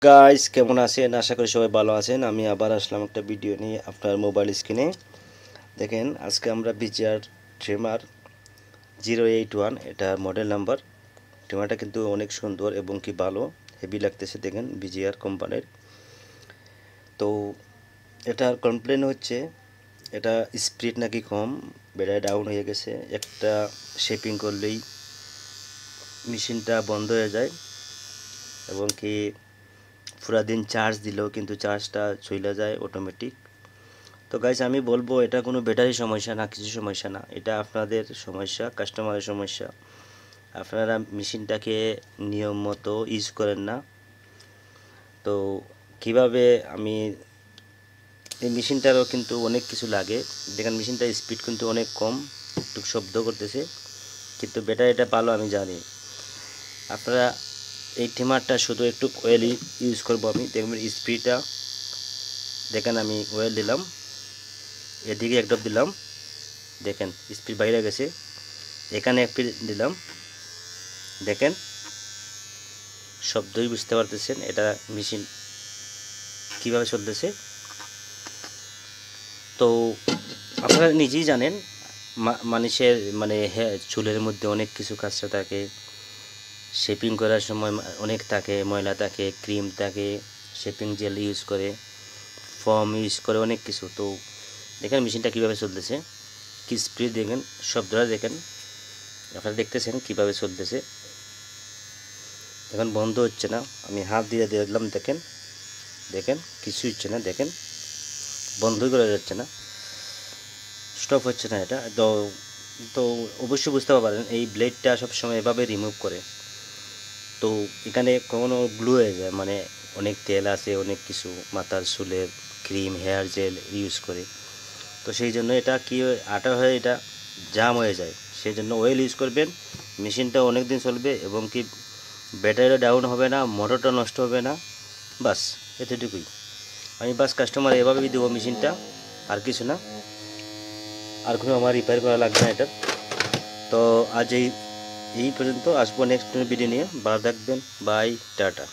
Guys কেমন আছেন? আশা করি সবাই ভালো আছেন। আমি আবার আসলাম একটা ভিডিও নিয়ে আপনার মোবাইল স্ক্রিনে। দেখেন আজকে আমরা বিজিআর ট্রিমার 081 এটা মডেল নাম্বার। ট্রিমারটা কিন্তু অনেক সুন্দর এবং কি ভালো, হেভি লাগতেছে। দেখেন বিজিআর কোম্পানির। তো এটার কমপ্লেন হচ্ছে এটা স্পিড নাকি কম, ব্যাটারি ডাউন হয়ে গেছে। একটা শেপিং করলেই মেশিনটা বন্ধ হয়ে যায় এবং কি পুরা দিন চার্জ দিলেও কিন্তু চার্জটা চলে যায় অটোমেটিক। তো গাইস আমি বলবো এটা কোনো ব্যাটারি সমস্যা না, কিছু সমস্যা না, এটা আপনাদের সমস্যা, কাস্টমারের সমস্যা। আপনারা মেশিনটাকে নিয়ম মতো ইউজ করেন না। তো কিভাবে আমি এই মেশিনটারও কিন্তু অনেক কিছু লাগে। দেখেন মেশিনটার স্পিড কিন্তু অনেক কম, একটু শব্দ করতেছে, কিন্তু ব্যাটারিটা ভালো আমি জানি। আপনারা এই ট্রিমারটা শুধু একটু অয়েল ইউজ করবো আমি। দেখবেন স্পিডটা দেখেন, আমি অয়েল দিলাম, এদিকে এক ড্রপ দিলাম, দেখেন স্পিড বাইরে গেছে। এখানে এক পিস দিলাম, দেখেন শব্দই বুঝতে পারতেছেন এটা মেশিন কিভাবে চলতেছে। তো আপনারা নিজেই জানেন মানুষের মানে চুলের মধ্যে অনেক কিছু কাঁচা থাকে, শেপিং করার সময় অনেক থাকে, ময়লা থাকে, ক্রিম থাকে, শেপিং জেল ইউজ করে, ফর্ম ইউজ করে, অনেক কিছু। তো দেখেন মেশিনটা কীভাবে চলতেছে, কি স্পিড দেখেন, শব্দটা দেখেন, আপনারা দেখতেছেন কিভাবে চলতেছে। এখন বন্ধ হচ্ছে না, আমি হাত দিয়ে দিলাম, দেখেন দেখেন কিছু হচ্ছে না, দেখেন বন্ধই করা যাচ্ছে না, স্টপ হচ্ছে না এটা। তো তো অবশ্যই বুঝতে পারেন এই ব্লেডটা সবসময় এভাবে রিমুভ করে। তো এখানে কখনো ব্লু হয়ে যায়, মানে অনেক তেল আছে, অনেক কিছু মাথার চুলের ক্রিম, হেয়ার জেল ইউজ করে। তো সেই জন্য এটা কি আটা হয়ে এটা জাম হয়ে যায়। সেই জন্য অয়েল ইউজ করবেন, মেশিনটা অনেক দিন চলবে এবং কি ব্যাটারিটা ডাউন হবে না, মোটরটা নষ্ট হবে না। বাস এতটুকুই। আমি বাস কাস্টমার এভাবেই দেবো মেশিনটা, আর কিছু না, আর কোনো আমার রিপেয়ার করা লাগবে না এটা। তো আজ এই পর্যন্ত, আসবো নেক্সট ভিডিও নিয়ে। ভালো থাকবেন, বাই, টাটা।